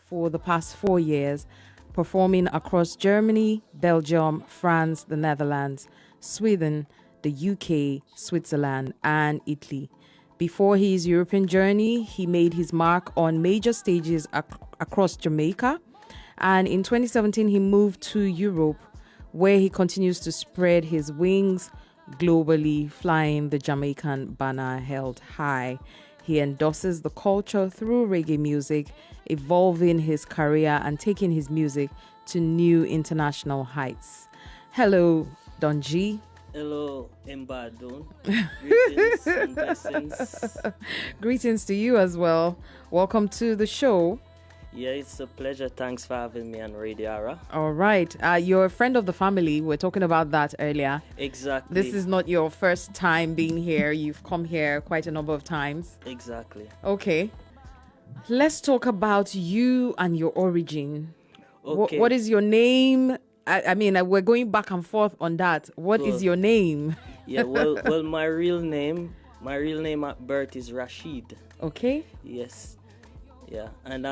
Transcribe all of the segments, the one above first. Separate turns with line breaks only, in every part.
for the past 4 years, performing across Germany, Belgium, France, the Netherlands, Sweden, the UK, Switzerland, and Italy. Before his European journey, he made his mark on major stages across Jamaica. And in 2017, he moved to Europe, where he continues to spread his wings globally, flying the Jamaican banner held high. He endorses the culture through reggae music, evolving his career and taking his music to new international heights. Hello, Don G.
Hello, Hembadoon. Greetings and blessings.
Greetings to you as well. Welcome to the show.
Yeah, it's a pleasure. Thanks for having me on Radio Ara.
All right. You're a friend of the family. We're talking about that earlier.
Exactly.
This is not your first time being here. You've come here quite a number of times.
Exactly.
Okay. Let's talk about you and your origin.
Okay.
What is your name? I mean, we're going back and forth on that. What is your name?
Yeah, well, my real name at birth is Rashid.
Okay.
Yes. Yeah, and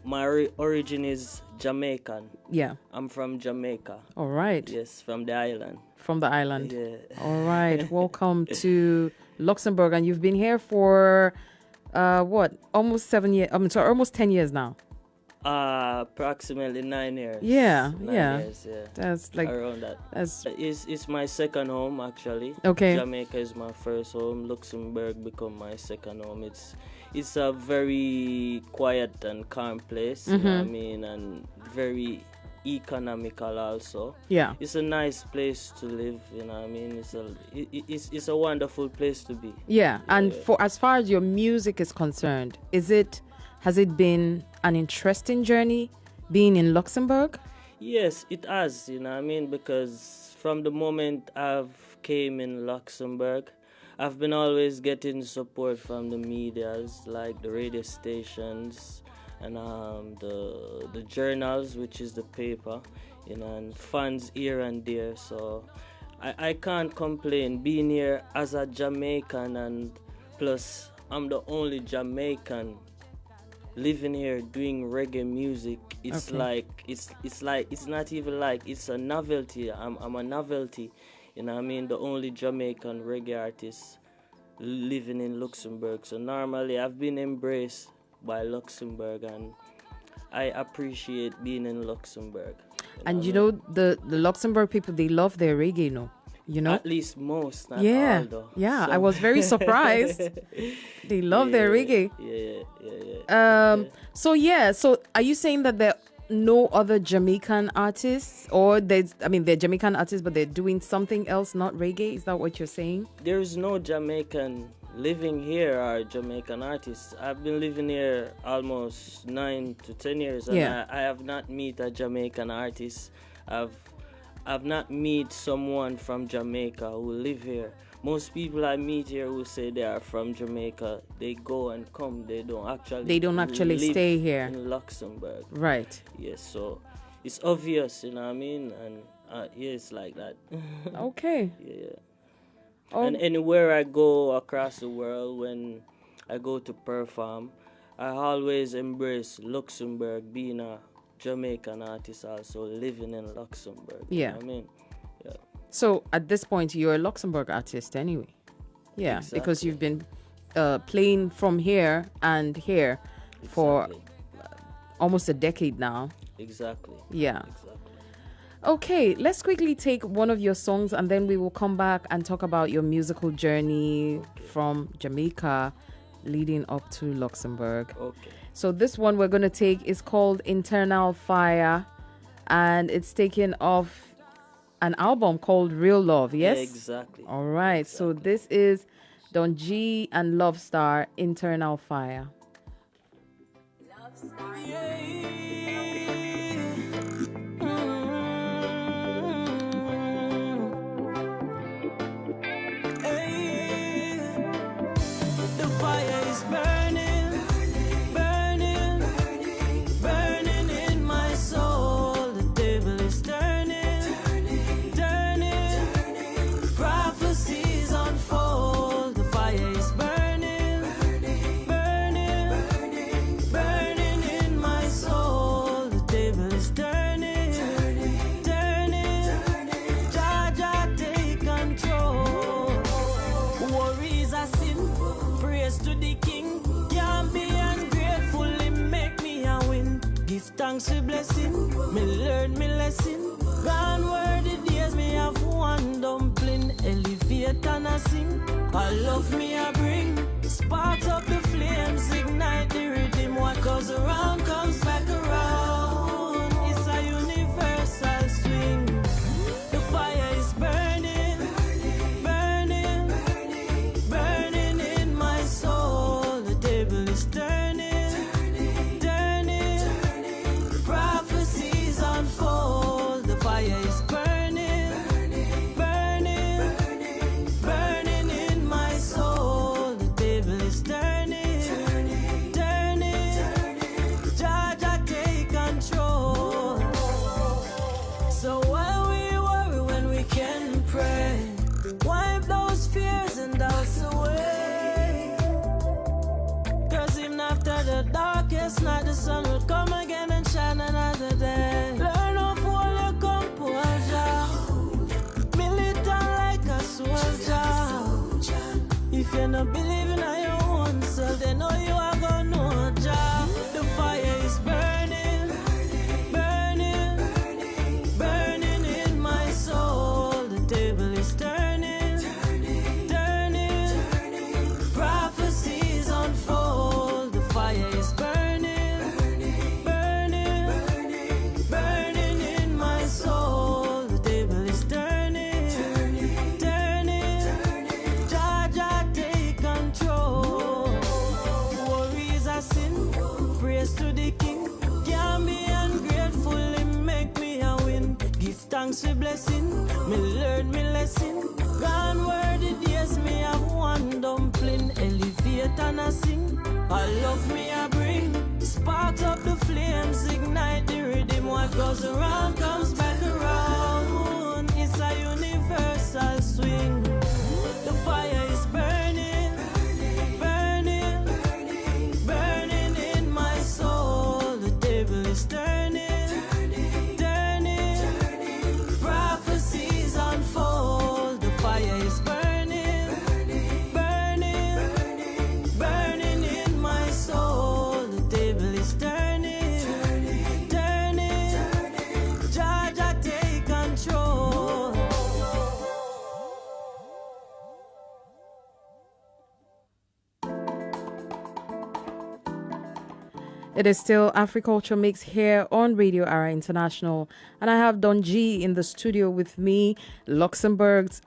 my origin is Jamaican.
Yeah.
I'm from Jamaica.
All right.
Yes, from the island.
From the island.
Yeah.
All right. Welcome to Luxembourg, and you've been here for almost 7 years. Almost 10 years now.
Approximately 9 years.
Yeah,
9
yeah.
years, yeah.
That's like
around that.
That's
It's my second home actually.
okay.
Jamaica is my first home. Luxembourg become my second home. It's a very quiet and calm place. You know what I mean, and very economical also.
Yeah.
It's a nice place to live. You know what I mean. It's a wonderful place to be.
Yeah. And for as far as your music is concerned, has it been an interesting journey being in Luxembourg?
Yes, it has, you know what I mean, because from the moment I've came in Luxembourg, I've been always getting support from the medias, like the radio stations and the journals, which is the paper, you know, and fans here and there. So I can't complain being here as a Jamaican, and plus I'm the only Jamaican living here doing reggae music. It's
Okay.
it's not even like it's a novelty. I'm a novelty, you know what I mean, the only Jamaican reggae artist living in Luxembourg. So normally I've been embraced by Luxembourg, and I appreciate being in Luxembourg.
And you know the Luxembourg people, they love their reggae, no? You know?
At least most, not
Yeah.
all though.
Yeah,
So-
I was very surprised. They love their reggae.
Yeah.
So are you saying that there are no other Jamaican artists, or they're Jamaican artists but they're doing something else, not reggae? Is that what you're saying?
There's no Jamaican living here or Jamaican artists. I've been living here almost 9 to 10 years, and
Yeah.
I have not met a Jamaican artist. I've not met someone from Jamaica who live here. Most people I meet here who say they are from Jamaica, they go and come. They don't actually live
stay here.
in Luxembourg.
Right.
Yes, so it's obvious, you know what I mean? And yeah, it's like that.
Okay.
Yeah.
Oh,
And anywhere I go across the world, when I go to perform, I always embrace Luxembourg, being a Jamaican artist also living in Luxembourg. You
Yeah.
know what I mean? Yeah.
so at this point you're a Luxembourg artist anyway. Yeah, because
Exactly.
you've been playing from here and here for
Exactly.
almost a decade now.
Exactly.
Yeah.
Exactly.
Okay, let's quickly take one of your songs and then we will come back and talk about your musical journey from Jamaica leading up to Luxembourg.
Okay.
So this one we're going to take is called Internal Fire, and it's taken off an album called Real Love, yes?
Yeah, exactly.
All right, so this is Don G and Love Star, Internal Fire.
The fire is burning, burning, burning in my soul. The table is turning, turning. Prophecies unfold. The fire is burning, burning, burning in my thanks for blessing. Me learn me lesson. Gone were the days me have one dumpling. Elevate and I sing. I love me I bring. Spark up the flames, ignite the rhythm. What goes around comes back around. It's a universal swing. The fire is burning, burning, burning in my soul. The table is turning, turning. Prophecies unfold. The fire is burning, burning, burning in my soul. The table is turning, turning. Jah take control. So why we worry when we can pray? Wipe those fears and doubts away. Cause even after the darkest night, the sun will come again and shine another day. Learn of all your composure. Militant like a soldier. If you're not believing in your own self, then know you are gonna know Jah. The fire is burning, burning, burning in my soul. The table is turning, turning. Prophecies unfold. The fire is burning, burning, burning in my soul. The table is turning, turning. Jah take control. Worries are sin. Praise to the King. Can't be ungrateful. Him make me a win. Give thanks for blessing. Me learn me lesson. Gone were the days me have one dumpling. Elevate and I sing. I love me I bring. Spark up the flames, ignite the rhythm. What goes around comes back around. It's a universal swing. The fire is burning, burning, burning in my soul. The table is turning, turning. Prophecies unfold. The fire is burning, burning, burning in my soul. The table is turning, turning. Jah take control.
It is still Afrikulture Mix here on Radio Ara International. And I have Don G in the studio with me, Luxembourg's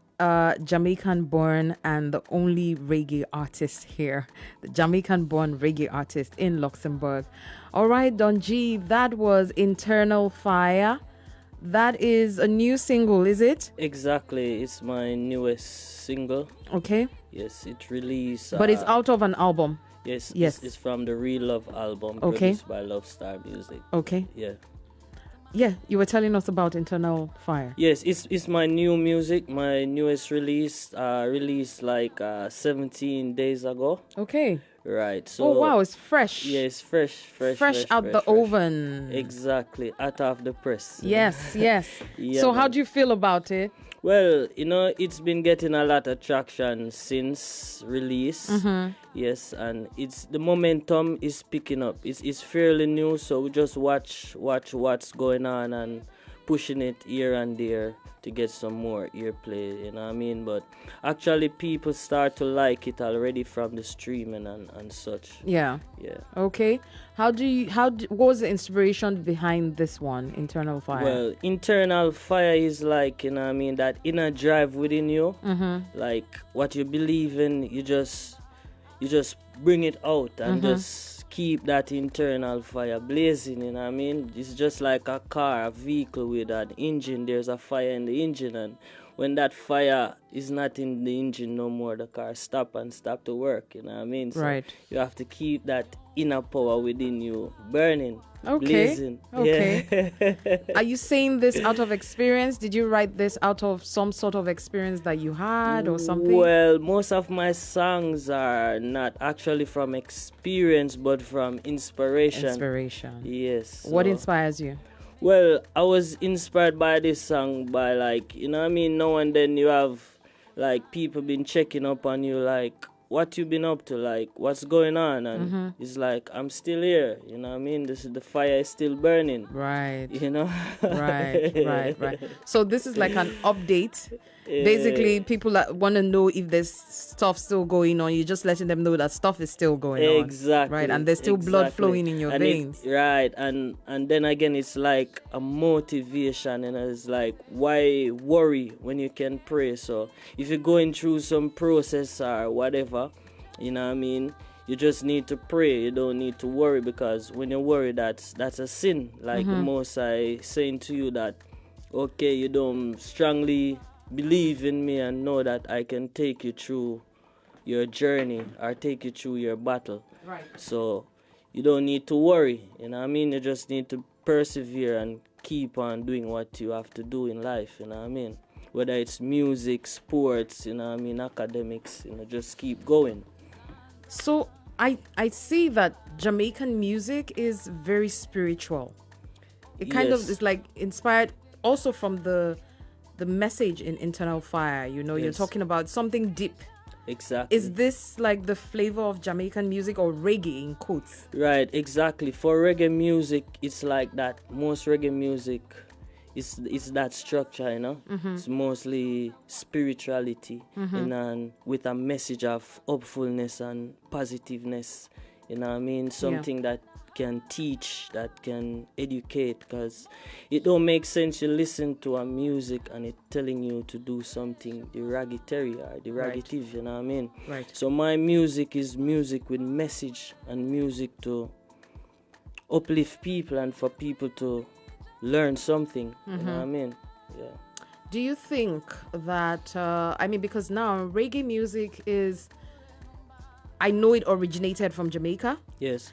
Jamaican born and the only reggae artist here. The Jamaican born reggae artist in Luxembourg. All right, Don G, that was Internal Fire. That is a new single, is it?
Exactly, it's my newest single.
Okay.
Yes, it released.
But it's out of an album.
Yes,
Yes.
It's from the Real Love album,
Okay.
produced by Love Star Music.
Okay.
Yeah.
Yeah, you were telling us about Internal Fire.
Yes, it's my new music, my newest release, released like 17 days ago.
Okay.
Right. So.
Oh, wow, it's fresh.
Yeah, it's fresh
Out the
fresh.
oven.
Exactly, out of the press.
Yes, yes.
Yeah,
So how
man.
do you feel about it?
Well, it's been getting a lot of traction since release.
Mm-hmm.
Yes, and the momentum is picking up. It's fairly new, so we just watch what's going on and pushing it here and there to get some more earplay, you know what I mean? But actually people start to like it already from the streaming and such.
Yeah.
Yeah.
Okay. What was the inspiration behind this one, Internal Fire?
Well, Internal Fire is like, you know what I mean, that inner drive within you.
Mm-hmm.
Like what you believe in, you just bring it out and just keep that internal fire blazing, you know what I mean? It's just like a car, a vehicle with an engine. There's a fire in the engine, and when that fire is not in the engine no more, the car stop to work, you know what I mean? So
Right.
you have to keep that inner power within you burning,
Okay.
blazing.
Okay.
Yeah.
Are you saying this out of experience? Did you write this out of some sort of experience that you had or something?
Well, most of my songs are not actually from experience, but from inspiration.
Inspiration.
Yes.
What
so-
inspires you?
Well, I was inspired by this song by, like, you know what I mean? Now and then you have, like, people been checking up on you, like, what you been up to, like what's going on, and it's like I'm still here. You know what I mean? This is the fire is still burning.
Right.
You know.
Right. So this is like an update. Basically, people that want to know if there's stuff still going on, you're just letting them know that stuff is still going on.
Exactly.
Right, and there's still blood flowing in your veins.
Right, and then again, it's like a motivation, and it's like, why worry when you can pray? So if you're going through some process or whatever, you know what I mean, you just need to pray. You don't need to worry, because when you worry, that's a sin. Like the Most High saying to you that, okay, you don't strongly believe in me and know that I can take you through your journey or take you through your battle.
Right.
So you don't need to worry, you know what I mean? You just need to persevere and keep on doing what you have to do in life, you know what I mean? Whether it's music, sports, you know what I mean, academics, you know, just keep going.
So I see that Jamaican music is very spiritual. It kind of is like inspired also from the message in Internal Fire, you know, you're talking about something deep.
Exactly.
Is this like the flavor of Jamaican music, or reggae in quotes?
Right, exactly. For reggae music, it's like that. Most reggae music is that structure, you know. It's mostly spirituality, and with a message of hopefulness and positiveness, you know what I mean? Something that can teach, that can educate, because it don't make sense you listen to a music and it telling you to do something derogatory or derogative, you know what I mean?
Right.
So my music is music with message, and music to uplift people and for people to learn something, you know what I mean? Yeah.
Do you think that, I mean, because now reggae music is, I know it originated from Jamaica.
Yes.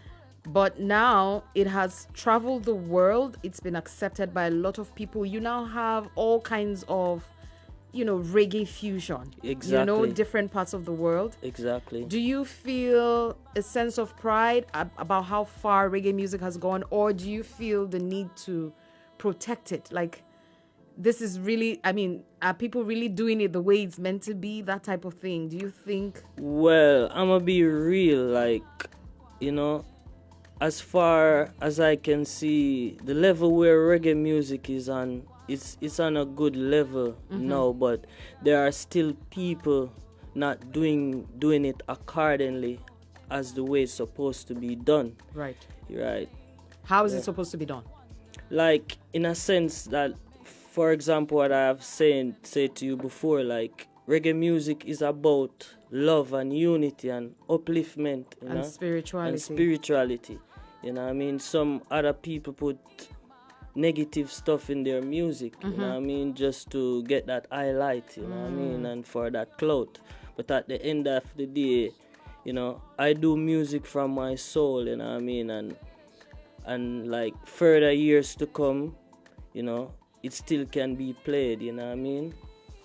But now it has traveled the world. It's been accepted by a lot of people. You now have all kinds of, you know, reggae fusion.
Exactly.
You know, different parts of the world.
Exactly.
Do you feel a sense of pride about how far reggae music has gone? Or do you feel the need to protect it? Like, this is really, I mean, are people really doing it the way it's meant to be? That type of thing. Do you think?
Well, I'm going to be real. Like, you know, as far as I can see, the level where reggae music is on, it's on a good level now, but there are still people not doing it accordingly as the way it's supposed to be done.
Right.
Right.
How is it supposed to be done?
Like, in a sense that, for example, what I have said to you before, like, reggae music is about love and unity and upliftment, you know?
Spirituality.
And spirituality. You know what I mean? Some other people put negative stuff in their music, you know what I mean? Just to get that highlight, you know what I mean? And for that clout. But at the end of the day, you know, I do music from my soul, you know what I mean? And like further years to come, you know, it still can be played, you know what I mean?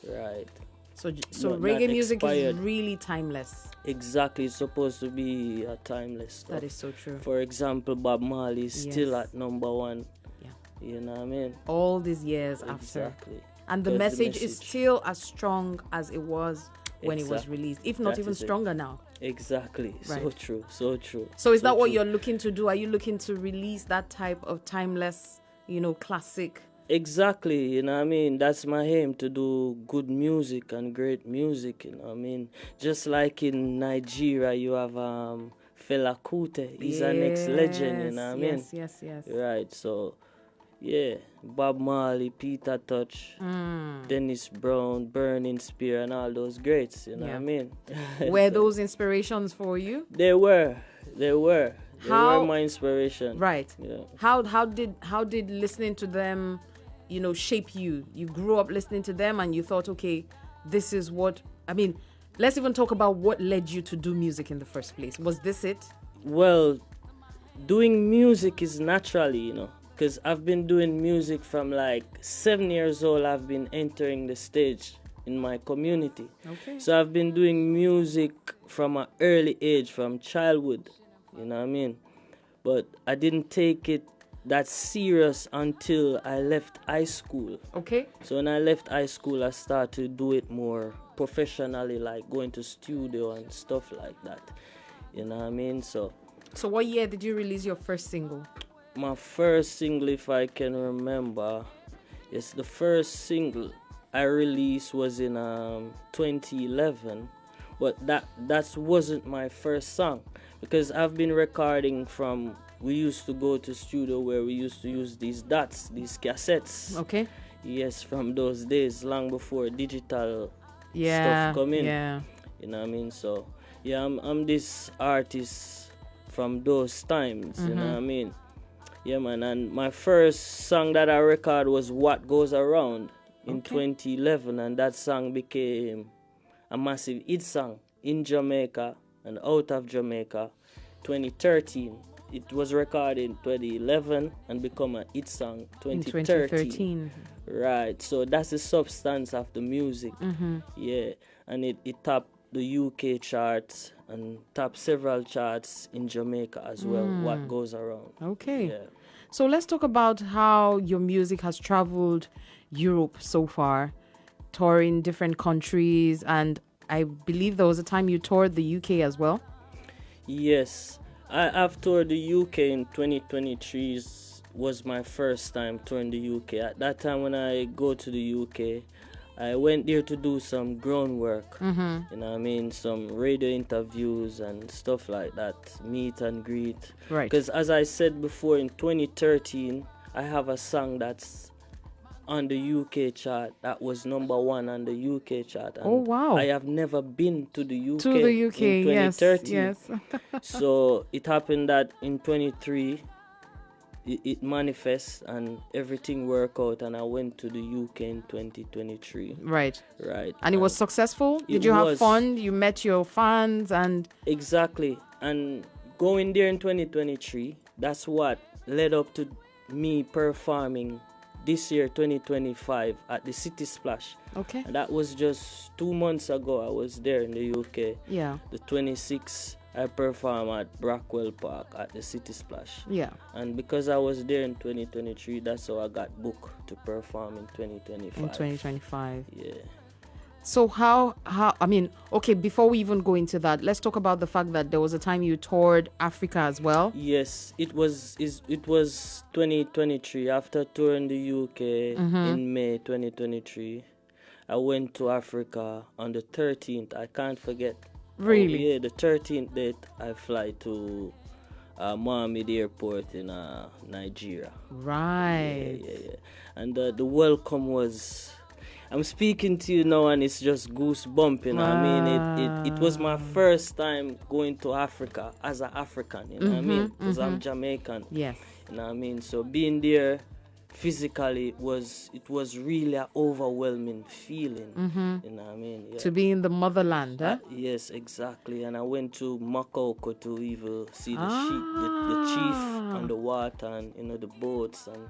Right.
So
Not
reggae music
expired.
is really timeless.
Exactly, it's supposed to be a timeless stuff.
That is so true.
For example, Bob Marley is still
Yes.
at number one.
Yeah.
You know what I mean?
All these years after.
Exactly.
And the
That's
message is still as strong as it was when it was
Exactly.
released, if not
That
even
is it.
stronger now.
Exactly. So
Right.
true. So true.
So is that what
true.
you're looking to do? Are you looking to release that type of timeless, you know, classic?
Exactly, you know what I mean? That's my aim, to do good music and great music, you know what I mean? Just like in Nigeria, you have Fela Kuti. He's an ex-legend, you know what I mean?
Yes.
Right, so, yeah. Bob Marley, Peter Tosh, Dennis Brown, Burning Spear, and all those greats, you know what I mean?
Were those inspirations for you?
They were. They were
How-
my inspiration.
Right.
Yeah.
How did listening to them, you know, shape you? You grew up listening to them and you thought, okay, this is what, I mean, let's even talk about what led you to do music in the first place. Was this it?
Well, doing music is naturally, you know, because I've been doing music from like 7 years old. I've been entering the stage in my community.
Okay.
So I've been doing music from an early age, from childhood, you know what I mean? But I didn't take it that serious until I left high school.
Okay.
So when I left high school, I started to do it more professionally, like going to studio and stuff like that. You know what I mean? So
what year did you release your first single?
my first single, if I can remember, yes, the first single I released was in 2011, but that wasn't my first song, because I've been recording from. We used to go to studio where we used to use these dots, these cassettes.
Okay.
Yes, from those days, long before digital
Yeah.
stuff come in.
Yeah.
You know what I mean? So yeah, I'm this artist from those times. You know what I mean? Yeah, man. And my first song that I recorded was "What Goes Around" in 2011, and that song became a massive hit song in Jamaica and out of Jamaica. 2013. It was recorded in 2011 and become a hit song 2013. Right, so that's the substance of the music. Yeah, and it topped the UK charts and topped several charts in Jamaica as well. What Goes Around.
Okay.
Yeah.
So let's talk about how your music has traveled Europe so far, touring different countries, and I believe there was a time you toured the UK as well.
Yes, I've toured the UK in 2023. Was my first time touring the UK. At that time when I go to the UK, I went there to do some groundwork. You know what I mean? Some radio interviews and stuff like that, meet and greet.
Right.
Because as I said before, in 2013, I have a song that's on the UK chart that was number 1 on the UK chart. And
Oh, wow.
I have never been to the UK.
To the UK,
in 2013.
yes.
So it happened that in 23 it manifests and everything worked out, and I went to the UK in 2023.
Right.
Right.
And it was successful? Did
it
you have
was.
fun? You met your fans and...
Exactly. And going there in 2023, that's what led up to me performing this year, 2025, at the City Splash.
Okay.
And that was just 2 months ago. I was there in the UK.
Yeah.
The 26th, I performed at Brackwell Park at the City Splash.
Yeah.
And because I was there in 2023, that's how I got booked to perform in 2025.
In 2025.
Yeah.
So how I mean, okay, before we even go into that, let's talk about the fact that there was a time you toured Africa as well.
Yes, it was 2023. After touring the UK in May 2023, I went to Africa on the 13th. I can't forget.
Really?
Oh, yeah, the 13th date I fly to Mohammed Airport in Nigeria.
Right.
Yeah. And the welcome was... I'm speaking to you now and it's just goosebumping. I mean, it was my first time going to Africa as an African, you know what I mean? Because I'm Jamaican.
Yes.
You know what I mean? So being there physically it was really an overwhelming feeling. You know what I mean? Yeah.
To be in the motherland, huh?
Yes, exactly. And I went to Makoko to even see the chief on the water and the boats and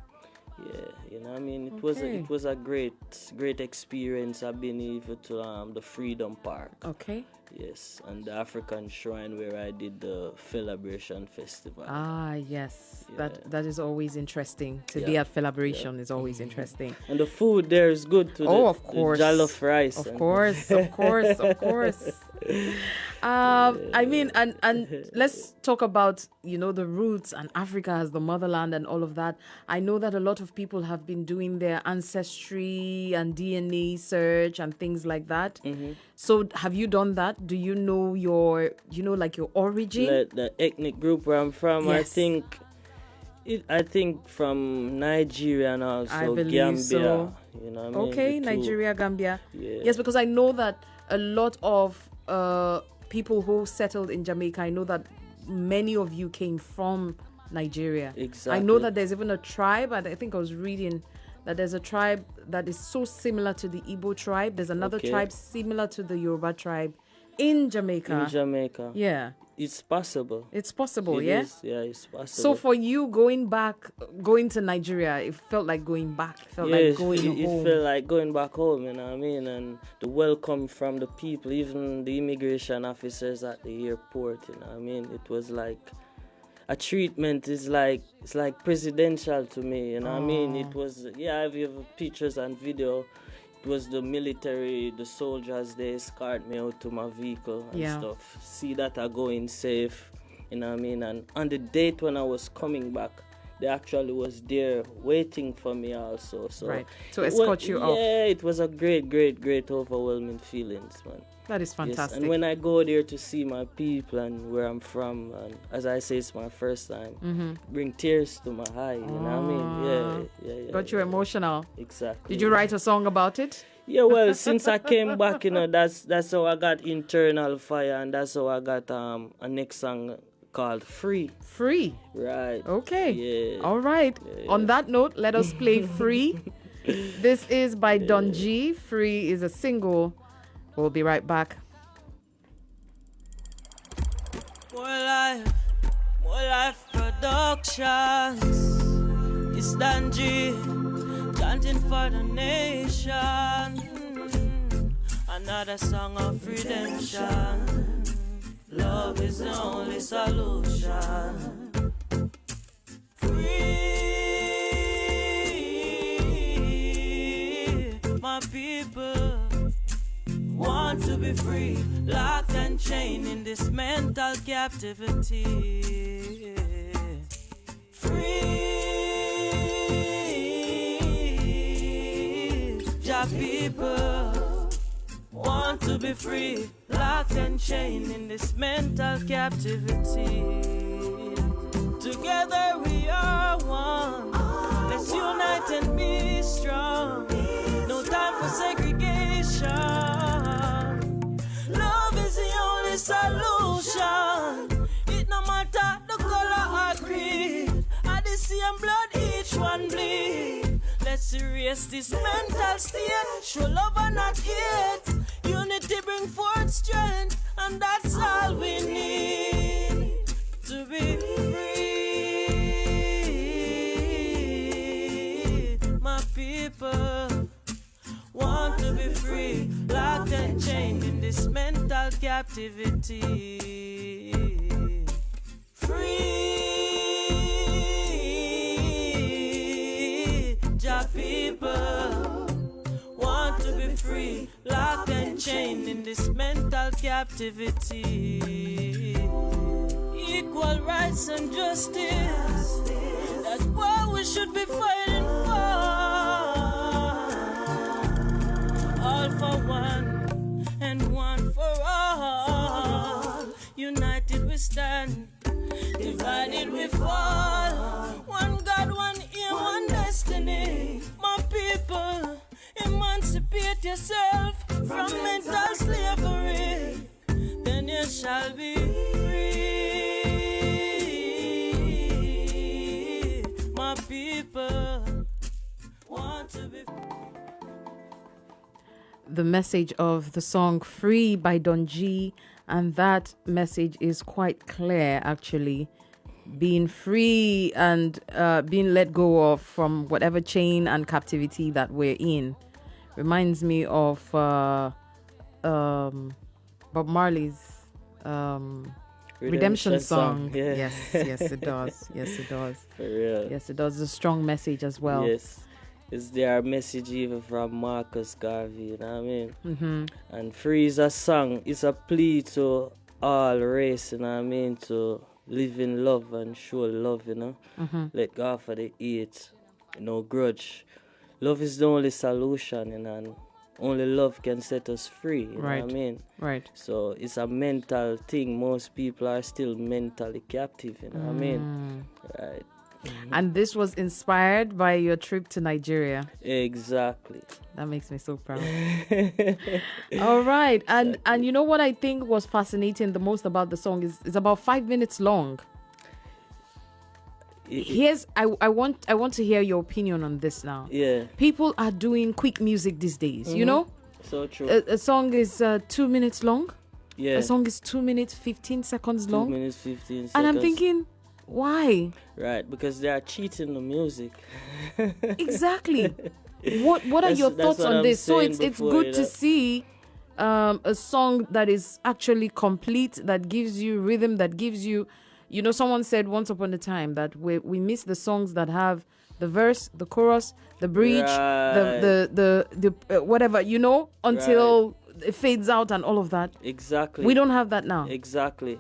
you know what I mean? It was a great experience. I've been even to the Freedom Park.
Okay.
Yes, and the African Shrine where I did the Celebration Festival.
Yes.
Yeah.
That is always interesting. To be at Celebration is always interesting.
And the food there is good too.
Of course.
The jollof rice.
Of course. I mean, and let's talk about, the roots and Africa as the motherland and all of that. I know that a lot of people have been doing their ancestry and DNA search and things like that. So have you done that? Do you know your origin?
The ethnic group where I'm from,
Yes.
I think from Nigeria and also
I believe
Gambia.
so.
You know what I mean?
Okay,
The two.
Nigeria, Gambia.
Yeah.
Yes, because I know that a lot of people who settled in Jamaica, I know that many of you came from Nigeria.
Exactly.
I know that there's even a tribe, I think I was reading that there's a tribe that is so similar to the Igbo tribe. There's another
Okay.
tribe similar to the Yoruba tribe in Jamaica.
In Jamaica.
Yeah.
It's possible.
It's possible,
It
yeah?
is, yeah, it's possible.
So for you going to Nigeria, it felt like going back. It felt like going home.
It felt like going back home, you know what I mean? And the welcome from the people, even the immigration officers at the airport, you know what I mean? It was like a treatment. It's like presidential to me, you know what I mean? It was, I have pictures and video. was the military, the soldiers, they escort me out to my vehicle and stuff. See that I going safe, you know what I mean? And on the date when I was coming back, they actually was there waiting for me also. So
right, to escort you off.
Yeah, it was a great overwhelming feelings, man.
That is fantastic.
Yes, and when I go there to see my people and where I'm from, and as I say, it's my first time, bring tears to my eye, you know what I mean? Yeah.
Got you emotional.
Exactly.
Did you write a song about it?
Yeah, well, since I came back, that's how I got Internal Fire, and that's how I got a next song called Free.
Free.
Right.
Okay.
Yeah.
All right. Yeah. On that note, let us play Free. This is by DonG. Free is a single. We'll be right back.
More life productions. It's DonG, chanting for the nation. Another song of redemption. Love is the only solution. Free, my people want to be free, locked and chained in this mental captivity. Free, Jah people want to be free, locked and chained in this mental captivity. Together we are one. Let's unite and be strong. No time for segregation. Love is the only solution. It no matter the color or creed. At the same blood each one bleed. Let's erase this mental state. Show love and not hate. Unity bring forth strength, and that's all we need to be free. My people want to be free, locked and chained in this mental captivity. Free, Jah people want to be free, locked and chained in this mental captivity. Equal rights and justice, that's what we should be fighting for. All for one and one for all. United we stand, divided we fall. One God, one aim, one destiny. My people, emancipate yourself from mental slavery, then you shall be free. My people want to be.
The message of the song Free by DonG, and that message is quite clear actually. Being free and being let go of from whatever chain and captivity that we're in. Reminds me of Bob Marley's redemption song.
Yeah.
Yes, it does. Yes, it does.
For real.
Yes, it does. A strong message as well.
Yes. Is there a message even from Marcus Garvey, you know what I mean?
Mm-hmm.
And Free is a song, it's a plea to all race, you know what I mean? To live in love and show love, you know?
Mm-hmm.
Let go for the hate, no grudge. Love is the only solution, you know, and only love can set us free, you know what I mean?
Right.
So it's a mental thing. Most people are still mentally captive, you know what I mean? Right. Mm-hmm.
And this was inspired by your trip to Nigeria.
Exactly.
That makes me so proud. All right. And you know what I think was fascinating the most about the song is it's about 5 minutes long. I want to hear your opinion on this now.
Yeah.
People are doing quick music these days, you know?
So true.
A song is 2 minutes long.
Yeah.
A song is 2 minutes 15 seconds long.
2 minutes 15 seconds.
And I'm thinking, why?
Right, because they are cheating the music.
Exactly. What are your thoughts on this? So it's good to see a song that is actually complete, that gives you rhythm, that gives you, someone said once upon a time that we miss the songs that have the verse, the chorus, the bridge, the whatever, until it fades out and all of that.
Exactly.
We don't have that now.
Exactly.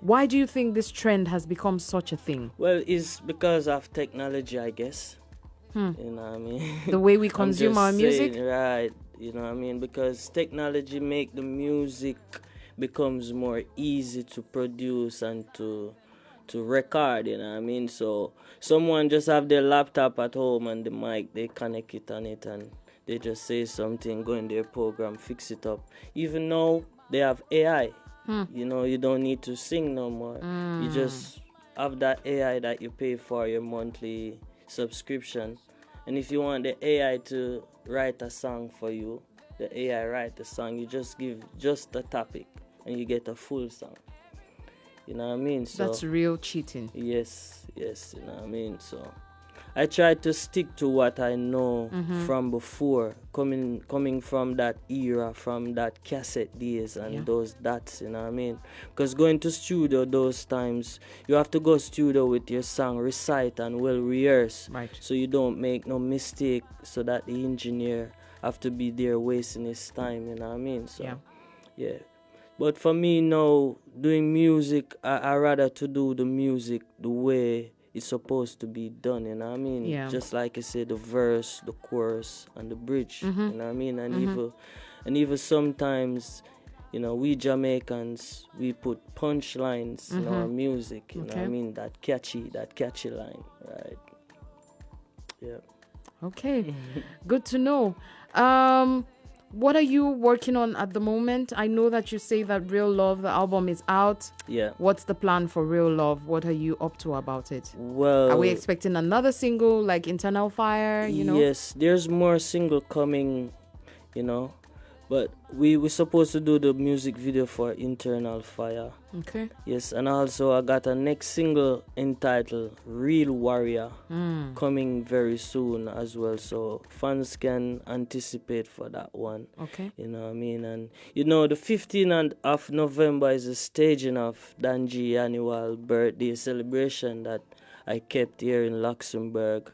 Why do you think this trend has become such a thing?
Well, it's because of technology, I guess. You know what I mean?
The way we
I'm
consume
just
our music?
saying, right. You know what I mean? Because technology make the music becomes more easy to produce and to record, you know what I mean? So someone just have their laptop at home and the mic, they connect it on it and they just say something, go in their program, fix it up. Even though they have AI, you don't need to sing no more. You just have that AI that you pay for your monthly subscription. And if you want the AI to write a song for you, the AI write the song, you just give just the topic and you get a full song. You know what I mean? So
that's real cheating.
Yes, you know what I mean? So I try to stick to what I know from before, coming from that era, from that cassette days and those dots, you know what I mean? Because going to studio those times, you have to go studio with your song, recite and well rehearse.
Right.
So you don't make no mistake, so that the engineer have to be there wasting his time, you know what I mean? So yeah. But for me now, doing music, I rather to do the music the way it's supposed to be done, you know what I mean?
Yeah.
Just like I said, the verse, the chorus, and the bridge, you know what I mean? And even sometimes, we Jamaicans, we put punchlines in our music, you know what I mean? That catchy line, right? Yeah.
Okay, good to know. What are you working on at the moment? I know that you say that Real Love, the album is out.
Yeah.
What's the plan for Real Love? What are you up to about it?
Well,
are we expecting another single like Internal Fire,
Yes, there's more single coming, but we supposed to do the music video for Internal Fire.
Okay.
Yes, and also I got a next single entitled Real Warrior coming very soon as well, so fans can anticipate for that one.
Okay.
You know what I mean? And the 15th of November is the staging of DonGmuzik annual birthday celebration that I kept here in Luxembourg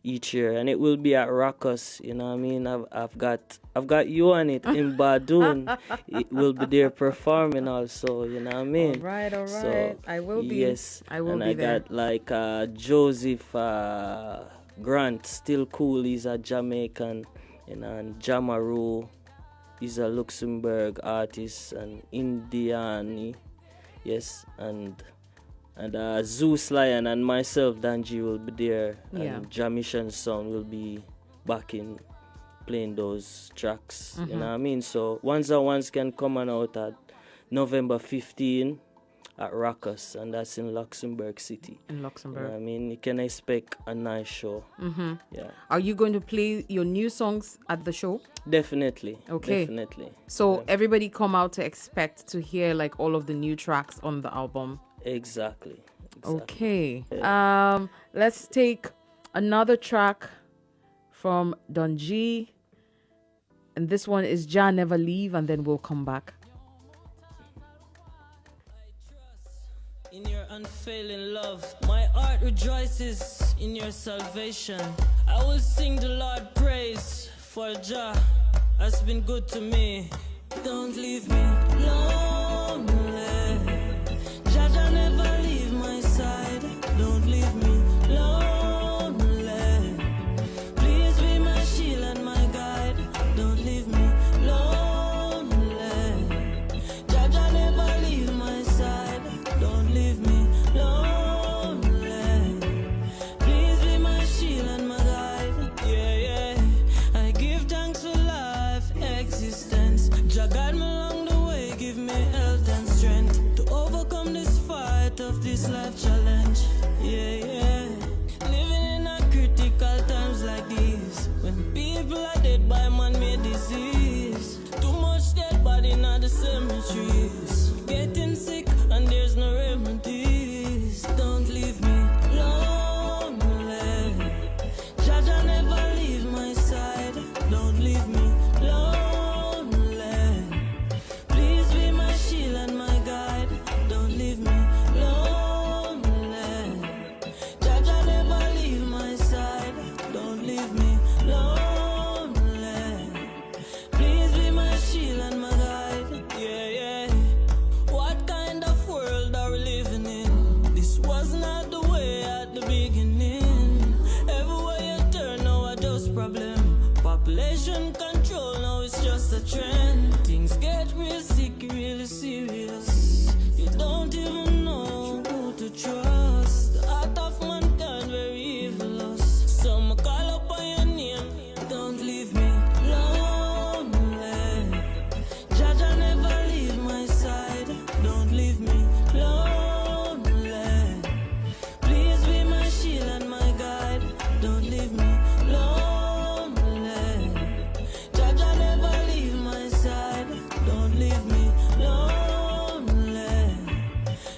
each year, and it will be at Rockers. You know what I mean? I've got you on it in Hembadoon. It will be there performing also. You know what I mean?
All right.
So,
I will be.
Yes,
I will
and
be there.
I got like Joseph Grant, still cool. He's a Jamaican, and Jamaru, he's a Luxembourg artist, and Indiani, yes, and Zeus Lion and myself, DonGmuzik, will be there, and Jamaican Sound will be back in playing those tracks. You know what I mean? So ones can come on out at November 15 at Rockers, and that's in Luxembourg City.
In Luxembourg.
You know what I mean? You can expect a nice show. Yeah.
Are you going to play your new songs at the show?
Definitely.
Okay.
Definitely.
So everybody come out to expect to hear like all of the new tracks on the album.
Exactly.
Okay. Let's take another track from DonGmuzik, and this one is Jah Never Leave, and then we'll come back.
In your unfailing love, my heart rejoices in your salvation. I will sing the Lord praise, for Jah has been good to me. Don't leave me lonely. Jah never leave my side. Don't leave me lonely. Please be my shield and my guide. Don't leave me lonely. Jah never leave my side. Don't leave me lonely. Please be my shield and my guide. Yeah. I give thanks for life, existence. Jah guide me along the way, give me health and strength to overcome this fight of this life challenge. Yeah. Living in a critical times like these, when people are dead by man-made disease. Too much dead body in the cemeteries. Getting sick and there's no remedies. Don't leave me lonely. Jah never leave my side. Don't leave me lonely. Please be my shield and my guide. Don't leave me lonely. Jah never leave my side. problem. Population control, now it's just a trend. Things get real sick, really serious. You don't even know who to trust. The heart of mankind very evil. Some call up on your name, don't leave me lonely. Jah never leave my side, don't leave me lonely. Please be my shield and my guide, don't leave me lonely. Jah never leave my side, don't leave me lonely.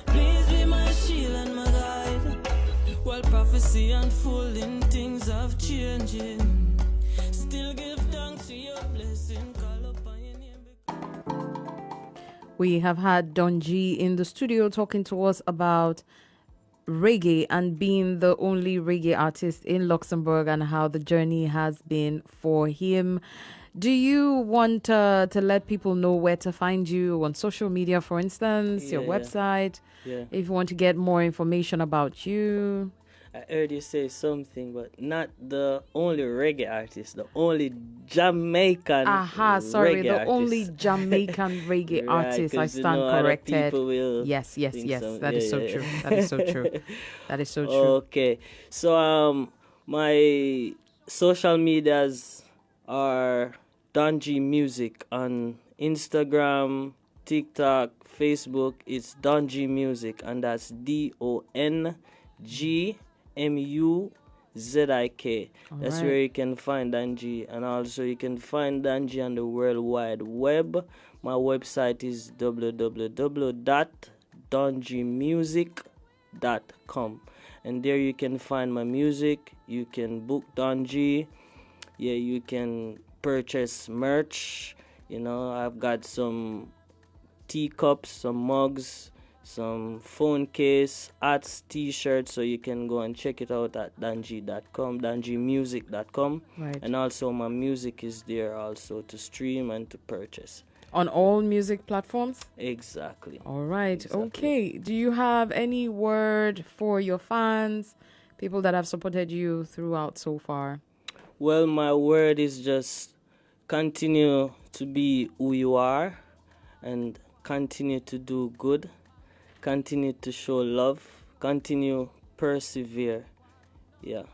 Please be my shield and my guide. While prophecy unfolding, things have changing. Still give thanks to your blessing, call upon your name.
We have had DonG in the studio talking to us about reggae and being the only reggae artist in Luxembourg and how the journey has been for him. Do you want to let people know where to find you on social media, for instance, your website?
Yeah.
If you want to get more information about you.
I heard you say something, but not the only reggae artist, the only Jamaican
Sorry,
reggae
the
artist.
only Jamaican reggae
Right,
artist. I
'cause
stand
other
corrected.
people will
Yes.
think some-
That is
yeah,
so
yeah.
true. That is so true. That is so true.
Okay, so my social medias are DonGmuzik on Instagram, TikTok, Facebook. It's DonGmuzik, and that's DonGmuzik. That's
right.
where you can find DonG, and also you can find DonG on the World Wide Web. My website is www.dongmuzik.com, and there you can find my music. You can book DonG. Yeah, you can purchase merch. You know, I've got some teacups, some mugs, some phone case, hats, t-shirts, so you can go and check it out at dong.com, dongmuzik.com.
Right.
And also my music is there also to stream and to purchase.
On all music platforms?
Exactly.
All right.
Exactly.
Okay. Do you have any word for your fans, people that have supported you throughout so far?
Well, my word is just continue to be who you are and continue to do good, continue to show love, continue persevere. Yeah.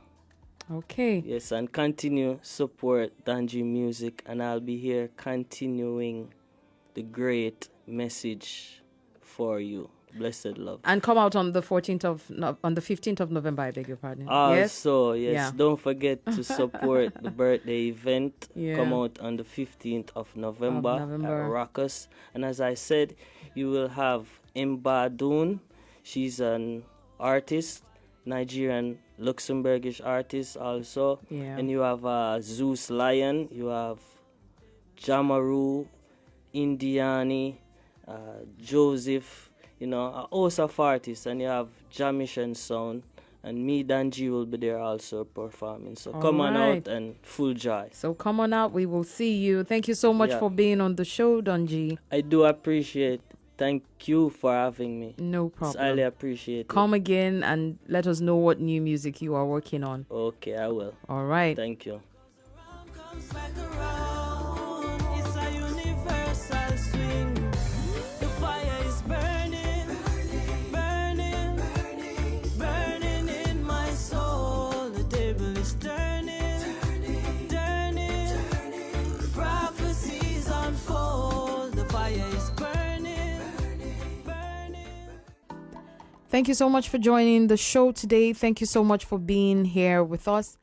Okay.
Yes, and continue support DonGmuzik, and I'll be here continuing the great message for you. Blessed love.
And come out on the 15th of November, I beg your pardon. Yes?
Also, yes,
Yeah.
don't forget to support the birthday event.
Yeah.
Come out on the 15th of November,
November.
at Ruckus. And as I said, you will have Hembadoon. She's an artist, Nigerian Luxembourgish artist also.
Yeah.
And you have Zeus Lion, you have Jamaru, Indiani, Joseph, you know, a host of artists, and you have Jamaican Sound, and me, DonG, will be there also performing. So come on
right.
out and full joy.
So come on out. We will see you. Thank you so much
Yeah.
for being on the show, DonG.
I do appreciate. Thank you for having me.
No
It's
problem.
highly appreciated.
Come again and let us know what new music you are working on.
Okay, I will.
All right.
Thank you.
Comes back around. It's a universal swing. The fire is burning, burning, burning in my soul. The table is turning, turning. Prophecies unfold. The fire is burning, burning.
Thank you so much for joining the show today. Thank you so much for being here with us.